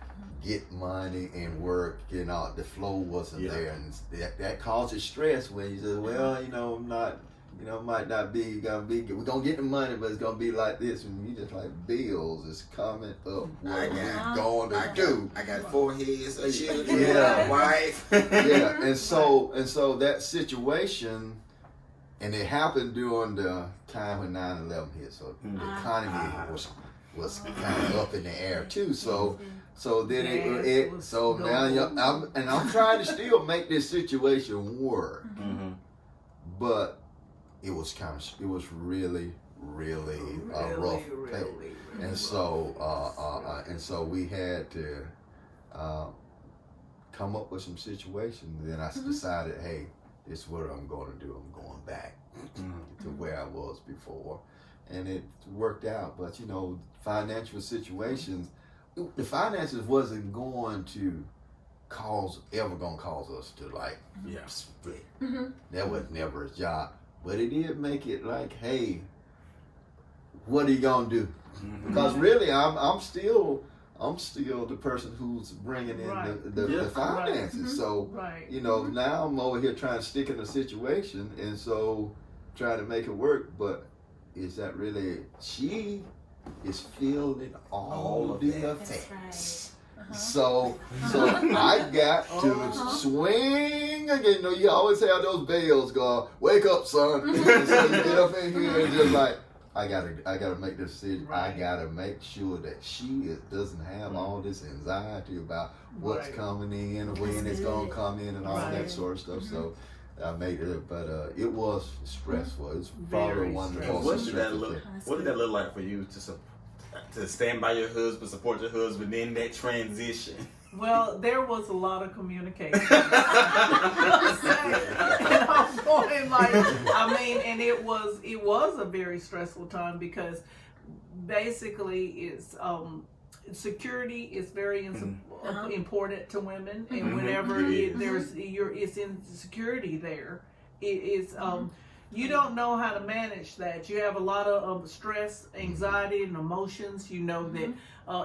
get money and work, you know, the flow wasn't there, and that causes stress when you say, well, you know, might not be gonna be. We're gonna get the money, but it's gonna be like this, and you just like bills is coming up. What we going to do? I got 4 heads of children, a wife. And so that situation, and it happened during the time when 9/11 hit, so the economy was kind of up in the air too. So then so now I'm trying to still make this situation work, but it was really a rough pay, and so we had to come up with some situations. Then I decided, hey, this is what I'm going to do. I'm going back to where I was before. And it worked out, but you know, financial situations, the finances wasn't going to cause us to like split. That was never a job, but it did make it like, hey, what are you gonna do? Because really, I'm still the person who's bringing in the finances. So you know, now I'm over here trying to stick in a situation, and so trying to make it work, but. Is that really, she is feeling all of the effects. Right. So I got to swing again. You know, you always have those bells go, wake up, son. And so you get up in here and just like, I gotta make this decision. I gotta make sure that she doesn't have all this anxiety about what's coming in, when it's gonna come in, and all that sort of stuff. So I made it, but it was stressful. It's probably one of the most stressful things. What did that look like for you to stand by your husband, support your husband in that transition? Well, there was a lot of communication. And I'm going like, I mean, and it was a very stressful time because basically it's security is very important to women, and whenever it's insecurity there, it is you don't know how to manage that. You have a lot of stress, anxiety, and emotions. You know that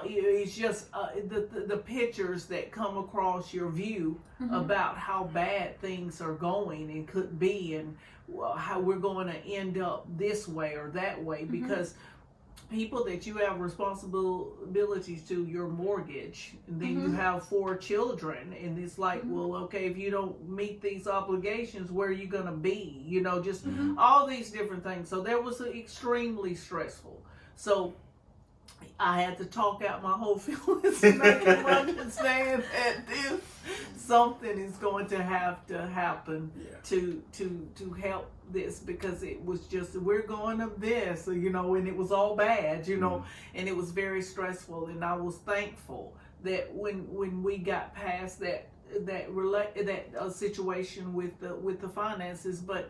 it's just the pictures that come across your view about how bad things are going and could be, and how we're going to end up this way or that way because people that you have responsibilities to, your mortgage, and then you have 4 children, and it's like, well, okay, if you don't meet these obligations, where are you going to be? You know, just all these different things. So that was extremely stressful. So I had to talk out my whole feelings and make them understand that something is going to have to happen to help this, because it was just, we're going to this, you know, and it was all bad, you know, and it was very stressful. And I was thankful that when we got past that situation with the finances, but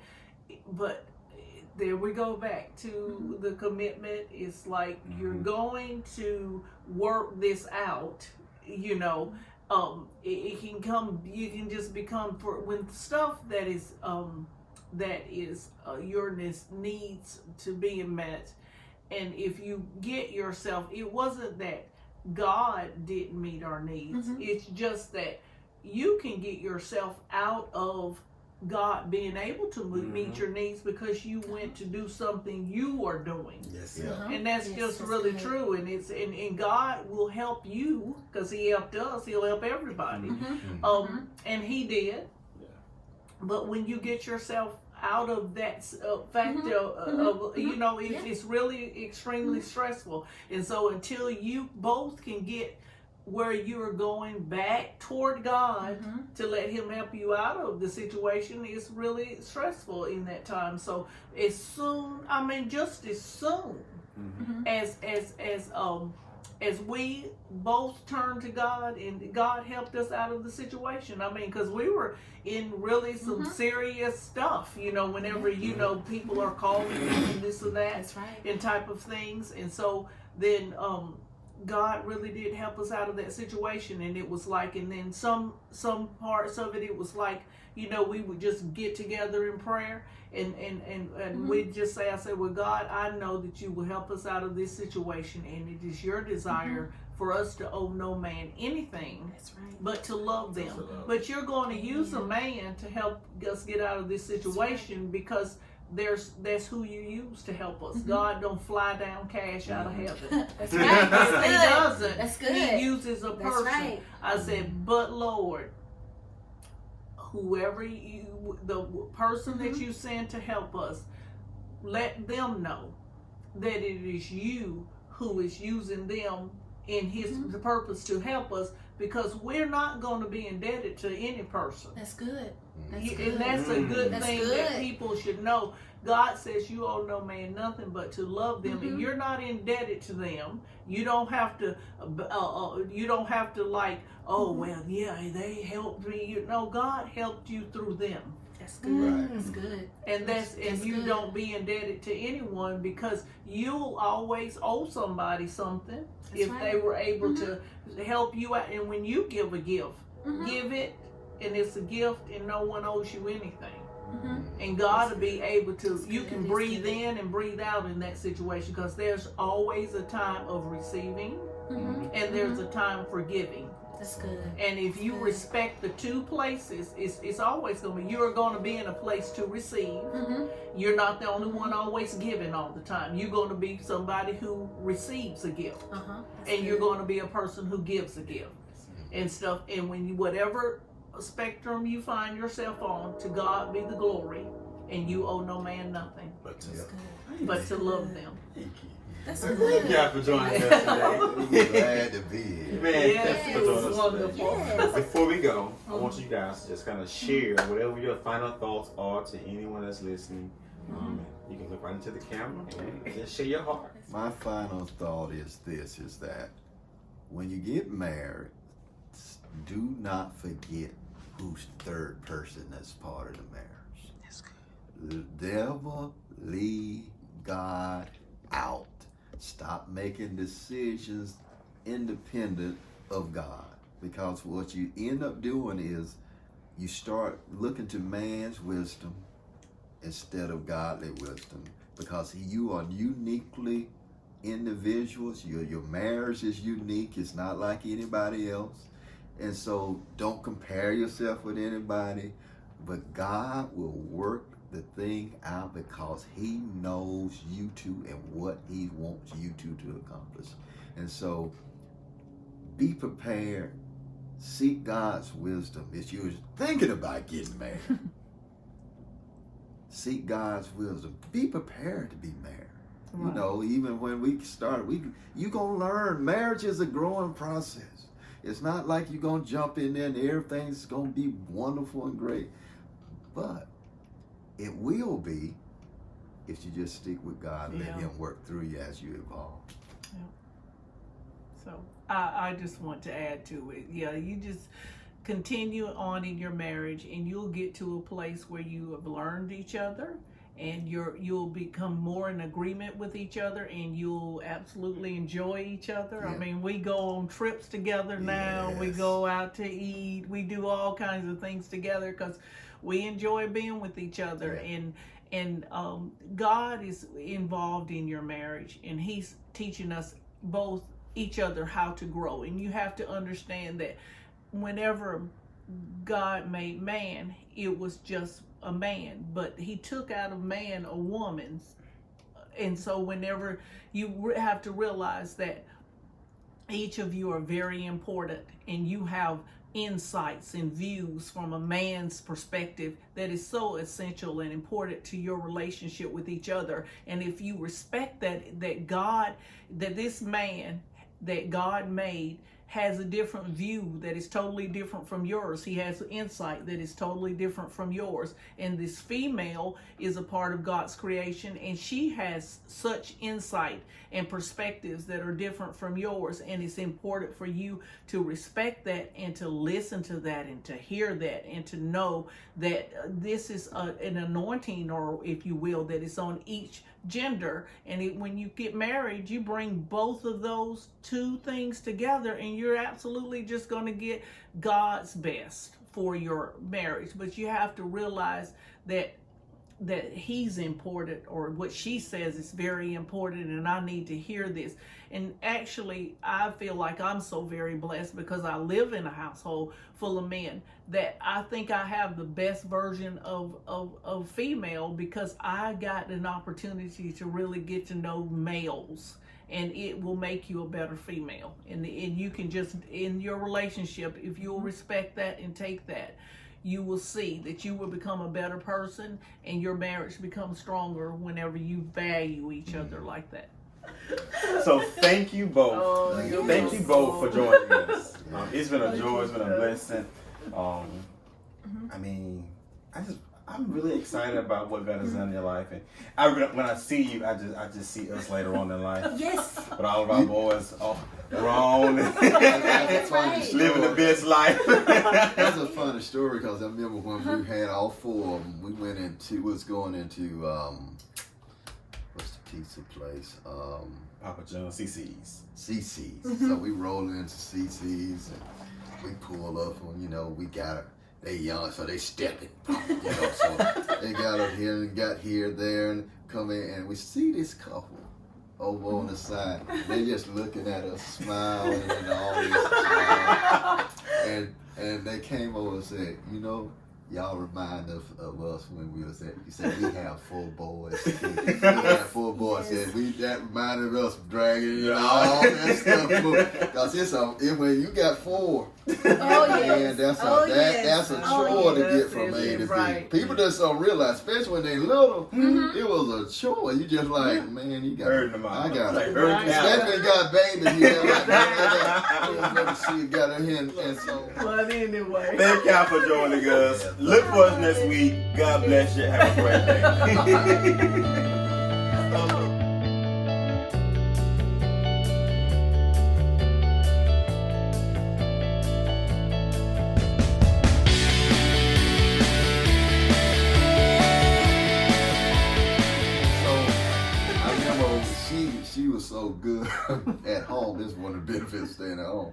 there we go back to the commitment. It's like you're going to work this out, you know. It can come, you can just become, for when stuff that is that is your needs to being met. And if you get yourself, it wasn't that God didn't meet our needs. It's just that you can get yourself out of God being able to meet your needs because you went to do something you are doing. Yes, and that's just really true. And it's and God will help you because He helped us. He'll help everybody. And He did. But when you get yourself out of that factor of it's really extremely stressful. And so until you both can get where you're going back toward God to let Him help you out of the situation, it's really stressful in that time. So just as soon as we both turned to God and God helped us out of the situation. I mean, because we were in really some serious stuff, whenever, people are calling and this and that. That's right. And type of things. And so then God really did help us out of that situation. And it was like, and then some parts of it was like, we would just get together in prayer and we'd just say, well, God, I know that you will help us out of this situation, and it is your desire for us to owe no man anything. That's right. But to love them. But you're going to use a man to help us get out of this situation because that's who you use to help us. God don't fly down cash out of heaven. That's right. That's good. He doesn't. That's good. He uses a person. That's right. I said, but Lord, whoever the person that you send to help us, let them know that it is you who is using them in His purpose to help us, because we're not going to be indebted to any person. That's good. And that's a good thing that people should know. God says you owe no man nothing but to love them, and you're not indebted to them. You don't have to. Like, oh well, yeah, they helped me. God helped you through them. That's good. That's good. And you good. don't be indebted to anyone, because you'll always owe somebody something if they were able to help you out. And when you give a gift, give it, and it's a gift, and no one owes you anything. And God will be able to, you can breathe in and breathe out in that situation, because there's always a time of receiving and there's a time for giving. That's good. And if you respect the two places, it's always going to be, you're going to be in a place to receive. You're not the only one always giving all the time. You're going to be somebody who receives a gift. And you're going to be a person who gives a gift and stuff. And when you, whatever spectrum you find yourself on, to God be the glory, and you owe no man nothing but to love them. Thank you. That's Thank good. y'all for joining us today. We're glad to be here. Man, thanks for joining us wonderful. today. Before we go, I want you guys to just kind of share whatever your final thoughts are to anyone that's listening. You can look right into the camera and just share your heart. My final thought is this, is that when you get married, do not forget who's third person that's part of the marriage. That's good. Never leave God out. Stop making decisions independent of God, because what you end up doing is you start looking to man's wisdom instead of godly wisdom, because you are uniquely individuals. Your marriage is unique. It's not like anybody else. And so don't compare yourself with anybody, but God will work the thing out, because He knows you two and what He wants you two to accomplish. And so be prepared. Seek God's wisdom. If you're thinking about getting married, seek God's wisdom. Be prepared to be married. Right. Even when we start, you're going to learn. Marriage is a growing process. It's not like you're going to jump in there and everything's going to be wonderful and great. But it will be if you just stick with God and let Him work through you as you evolve. Yeah. So I just want to add to it. Yeah, you just continue on in your marriage, and you'll get to a place where you have learned each other, and you'll become more in agreement with each other, and you'll absolutely enjoy each other. Yeah. I mean, we go on trips together now. Yes. We go out to eat. We do all kinds of things together because we enjoy being with each other, and God is involved in your marriage, and He's teaching us both each other how to grow. And you have to understand that whenever God made man, it was just a man, but He took out of man a woman's. And so whenever you have to realize that each of you are very important, and you have insights and views from a man's perspective that is so essential and important to your relationship with each other. And if you respect that this man that God made has a different view that is totally different from yours. He has insight that is totally different from yours. And this female is a part of God's creation, and she has such insight and perspectives that are different from yours. And it's important for you to respect that, and to listen to that, and to hear that, and to know that this is an anointing, or if you will, that is on each gender. And when you get married, you bring both of those two things together, and you're absolutely just going to get God's best for your marriage. But you have to realize that He's important, or what she says is very important, and I need to hear this. And actually, I feel like I'm so very blessed because I live in a household full of men, that I think I have the best version of female, because I got an opportunity to really get to know males, and it will make you a better female. And you can just, in your relationship, if you'll respect that and take that, you will see that you will become a better person, and your marriage becomes stronger whenever you value each other like that. So thank you both. Thank you both for joining us. It's been a joy. It's been a blessing. I mean, I'm really excited about what God has done in your life, and when I see you, I just see us later on in life. Yes. But all of our boys are grown, That's right. living the best life. That's a funny story, because I remember when we had all four of them, we was going into what's the pizza place? Papa John's, CC's. CC's. So we rolled into CC's, and we pull up, and we got her. They young, so they stepping, so they got up here and got here, there, and come in, and we see this couple over on the side. They just looking at us, smiling, and all this, and they came over and said, y'all remind us of us when we was at, you said we have 4 boys. We had 4 boys. Yes. That reminded us of dragging and all that stuff. Because when you got 4, man, that's a chore to get from A to B. Right. People just don't realize, especially when they little, it was a chore. You just like, man, you got I got it. Especially when you got babies, let me see, you got her here, and so. But anyway. Thank y'all for joining us. Look for us next week. God bless you. Have a great day. She was so good at home. This is one of the benefits of staying at home.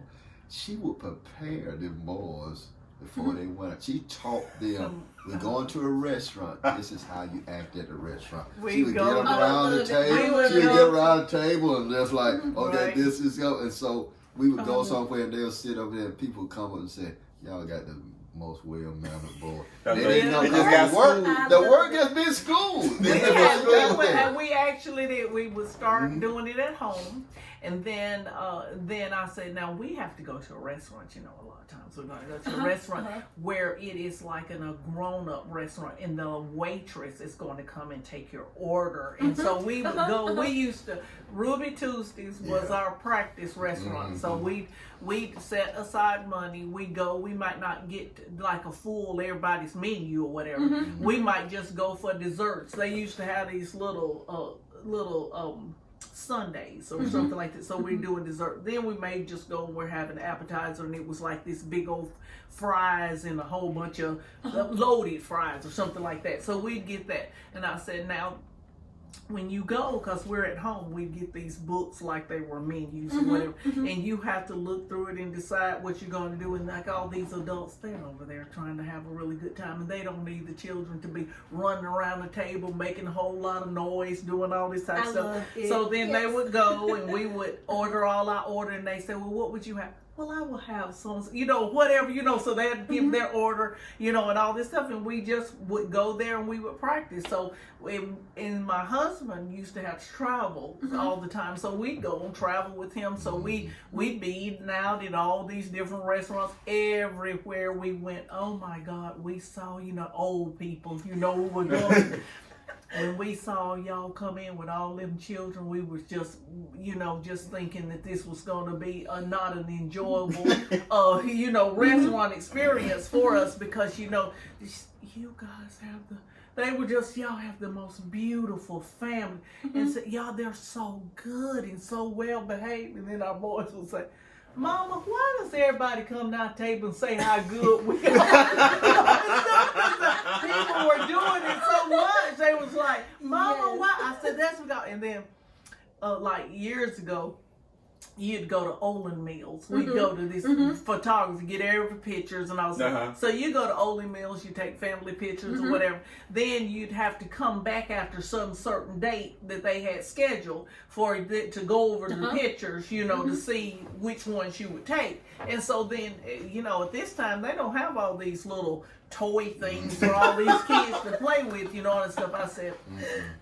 She would prepare them boys before they went. She taught them, we're going to a restaurant. This is how you act at the restaurant. She would get them around the table. She would get around the table and just like, okay, this is go. And so we would go somewhere, and they'll sit over there, and people would come up and say, y'all got the most well-mannered boy. They didn't know the work has been school. And we actually did. We would start doing it at home, and then I said, now we have to go to a restaurant. A lot of times we're going to go to a restaurant where it is like a grown-up restaurant, and the waitress is going to come and take your order. And so we would go. We used to. Ruby Tuesdays was our practice restaurant. So we'd set aside money. We go. We might not get like a full everybody's menu or whatever. We might just go for desserts. They used to have these little Sundays or something like that. So we're doing dessert. Then we may just go and we're having appetizer, and it was like this big old fries and a whole bunch of loaded fries or something like that. So we'd get that. And I said, now when you go, because we're at home, we get these books like they were menus or whatever, and you have to look through it and decide what you're going to do. And like all these adults, they're over there trying to have a really good time, and they don't need the children to be running around the table, making a whole lot of noise, doing all this type of stuff. So then they would go, and we would order all our order, and they say, well, what would you have? Well, I will have some, whatever, so they'd give their order, and all this stuff, and we just would go there and we would practice. So, and my husband used to have to travel all the time, so we'd go and travel with him. So we'd be eating out in all these different restaurants everywhere we went. Oh my God, we saw, old people, who were going. When we saw y'all come in with all them children, we was just, just thinking that this was going to be not an enjoyable, restaurant experience for us, because, you guys have y'all have the most beautiful family. And said, y'all, they're so good and so well behaved. And then our boys would say, Mama, why does everybody come to our table and say how good we are? People were doing it so much. They was like, Mama, why? I said, that's what. And then, like years ago, you'd go to Olin Mills. We'd go to this photography, get every pictures and all that. So you go to Olin Mills, you take family pictures or whatever. Then you'd have to come back after some certain date that they had scheduled for to go over the pictures, to see which ones you would take. And so then, at this time, they don't have all these little toy things for all these kids to play with, all that stuff. I said,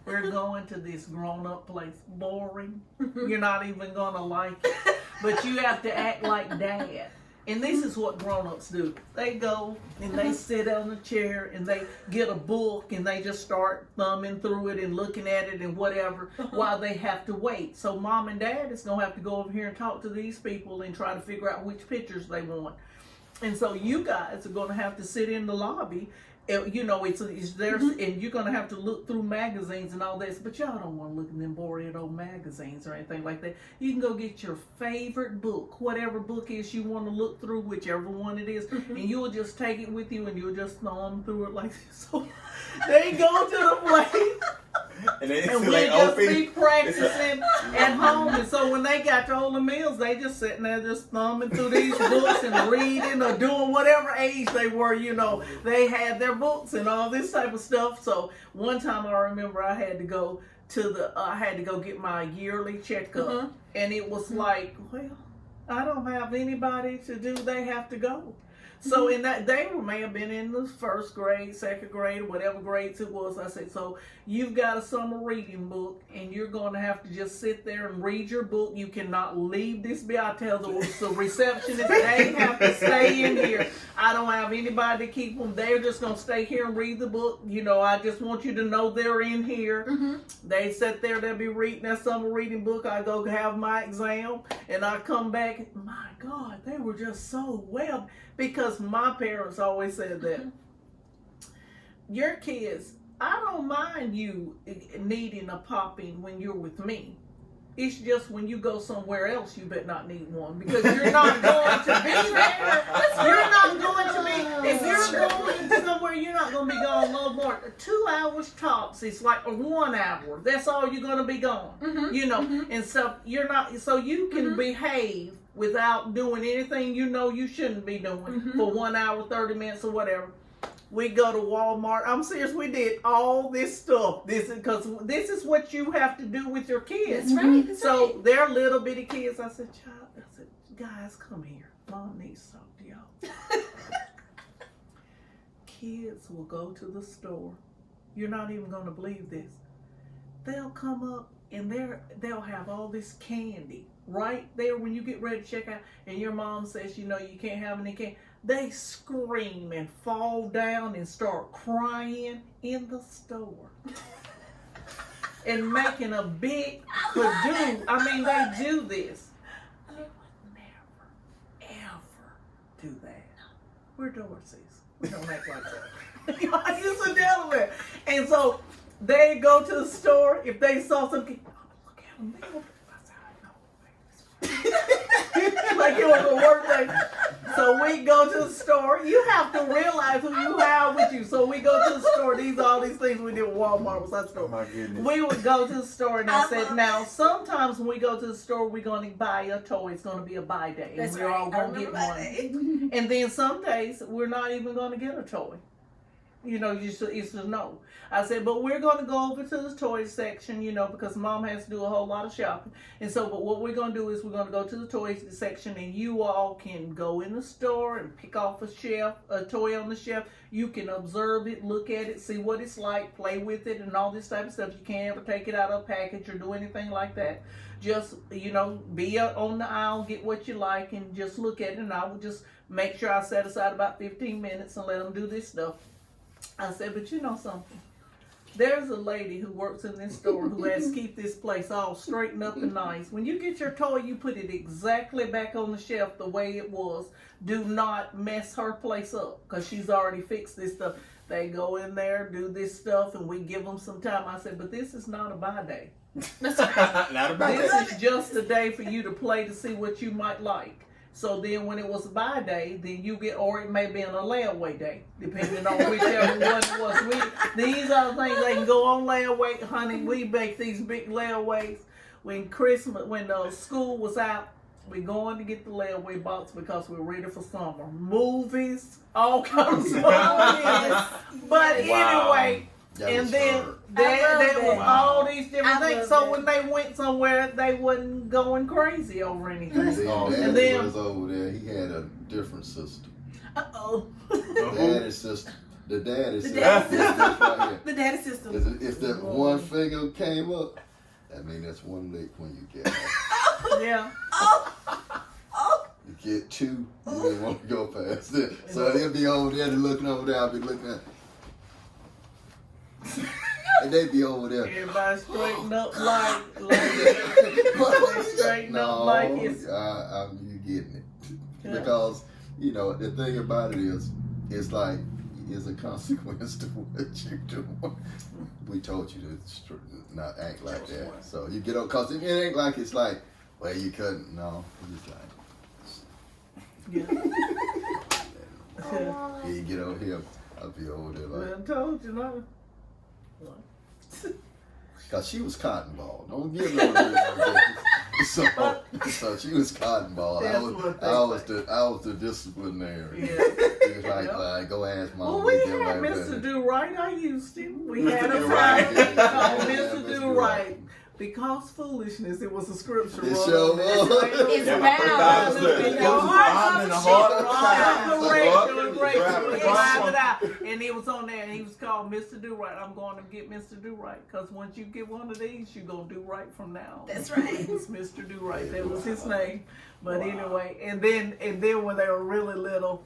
we're going to this grown-up place. Boring. You're not even going to like it. But you have to act like Dad. And this is what grown-ups do. They go and they sit on a chair and they get a book and they just start thumbing through it and looking at it and whatever while they have to wait. So Mom and Dad is going to have to go over here and talk to these people and try to figure out which pictures they want. And so you guys are going to have to sit in the lobby. It's there, and you're going to have to look through magazines and all this. But y'all don't want to look at them boring old magazines or anything like that. You can go get your favorite book, whatever book is you want to look through, whichever one it is, and you'll just take it with you and you'll just thumb through it like this. So they go to the place. And we just be practicing at home. And so when they got to Olin Mills, they just sitting there just thumbing through these books and reading or doing whatever age they were, they had their books and all this type of stuff. So one time I remember I had to go get my yearly checkup, and it was like, well, I don't have anybody to do, they have to go. So in that, they may have been in the first grade, second grade, whatever grades it was. I said, so you've got a summer reading book, and you're going to have to just sit there and read your book. You cannot leave this. I tell the receptionist, they have to stay in here. I don't have anybody to keep them. They're just going to stay here and read the book. I just want you to know they're in here. They sit there, they'll be reading that summer reading book. I go have my exam, and I come back. My God, they were just so well. Because my parents always said that your kids, I don't mind you needing a popping when you're with me. It's just when you go somewhere else, you better not need one, because you're not going to be there. You're not going to be, if you're going somewhere, you're not going to be gone no more. 2 hours tops. It's like 1 hour. That's all you're going to be gone. And so you're not, so you can behave without doing anything you shouldn't be doing for 1 hour, 30 minutes or whatever. We go to Walmart. I'm serious. We did all this stuff. Because this is what you have to do with your kids. That's right. That's so right. They're little bitty kids. I said, guys, come here. Mom needs to talk to y'all. Kids will go to the store. You're not even going to believe this. They'll come up and they'll have all this candy right there when you get ready to check out, and your mom says, you can't have any candy. They scream and fall down and start crying in the store. And making a big to-do. I mean, they do this. I would never, ever do that. We're Dorseys. We don't act like that. I used to Delaware. And so they go to the store. If they saw something, look at them. I said, I know. Like it was the worst thing. So So we go to the store. You have to realize who you have with you. So we go to the store. All these things we did with Walmart was our store. Oh my goodness. We would go to the store, and I said, now sometimes when we go to the store, we're going to buy a toy. It's going to be a buy day, and we're all going to get one. And then some days we're not even going to get a toy. You know, it's just no. I said, but we're going to go over to the toy section, you know, because Mom has to do a whole lot of shopping. And so, but what we're going to do is we're going to go to the toy section, and you all can go in the store and pick off a toy on the shelf. You can observe it, look at it, see what it's like, play with it, and all this type of stuff. You can't ever take it out of a package or do anything like that. Just, you know, be on the aisle, get what you like, and just look at it. And I would just make sure I set aside about 15 minutes and let them do this stuff. I said, but you know something? There's a lady who works in this store who has to keep this place all straightened up and nice. When you get your toy, you put it exactly back on the shelf the way it was. Do not mess her place up, because she's already fixed this stuff. They go in there, do this stuff, and we give them some time. I said, but this is not a buy day. Not a buy day. This is just a day for you to play to see what you might like. So then when it was a buy day, then you get, or it may be on a layaway day, depending on whichever one it was. These are the things they can go on layaway. Honey, we make these big layaways. When school was out, we going to get the layaway box because we're ready for summer. Movies, all kinds of stuff. But anyway, and then there was all these different things. So when they went somewhere, they wasn't going crazy over anything. And then was over there. He had a different system. The daddy system. The daddy system. Right here. The daddy system. If that one finger came up, I mean that's one lick when you get off. Yeah. You get two, you didn't want to go past it. So they'll be over there looking over there. I'll be looking at. And they be over there. Everybody straighten up like straighten up like it's. You getting it? Because you know the thing about it is, it's like it's a consequence to what you do. We told you to not act like that. So you get on, cause it ain't like it's like, well you couldn't. No, it's like. Yeah. You get over here. I'll be over there like. I told you no. Cause she was cotton ball. Don't give no so she was cotton ball. I was the disciplinary. Yeah. It was like, go ask Mom. Well, we had Mr. Do Right. I used him. We had a friend called Mr. Do Right. Because foolishness, it was a scripture. It sure was. It's bound. And it was on there, and he was called Mr. Do Right. I'm going to get Mr. Do Right, because once you get one of these, you're going to do right from now. That's right. It's Mr. Do Right. That was his name. But anyway, and then when they were really little,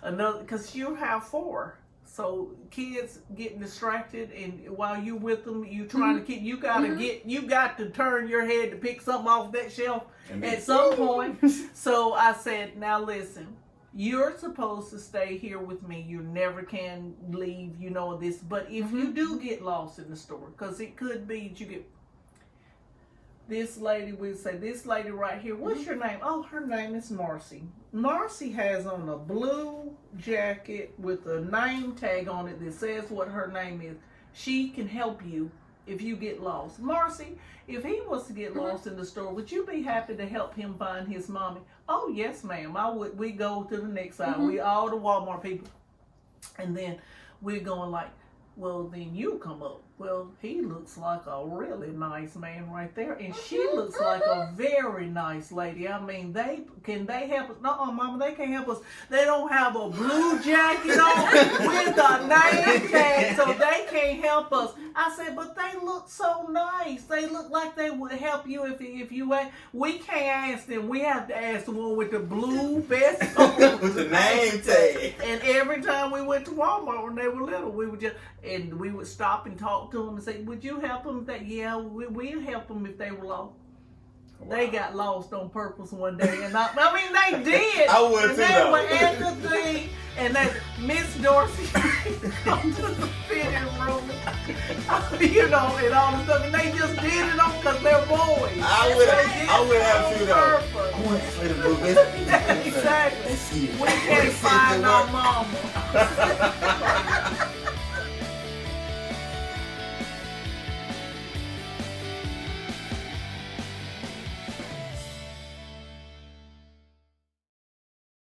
because you have 4. So kids getting distracted, and while you with them, you trying to keep. You got to turn your head to pick something off that shelf at some point. So I said, now listen, you're supposed to stay here with me. You never can leave. You know this, but if you do get lost in the store, because it could be that you get. This lady, we say, this lady right here, what's your name? Oh, her name is Marcy. Marcy has on a blue jacket with a name tag on it that says what her name is. She can help you if you get lost. Marcy, if he was to get lost in the store, would you be happy to help him find his mommy? Oh, yes, ma'am. I would. We go to the next side. We all the Walmart people. And then we're going like, well, then you come up. Well, he looks like a really nice man right there, and she looks like a very nice lady. I mean, can they help us? No, Mama, they can't help us. They don't have a blue jacket on with a name tag, so they can't help us. I said, but they look so nice. They look like they would help you if you went. We can't ask them. We have to ask the one with the blue vest on. With the name tag. And every time we went to Walmart when they were little, we would stop and talk to them and say, would you help them? Yeah, we'll help them if they were lost. They got lost on purpose one day, and I mean they did. I would and too, they though. were at the thing, and that Miss Dorsey come to the fitting room, you know, and all the stuff, and they just did it on because they're boys. I would have too, though. I want to play the movie. Exactly. We can't find our mama.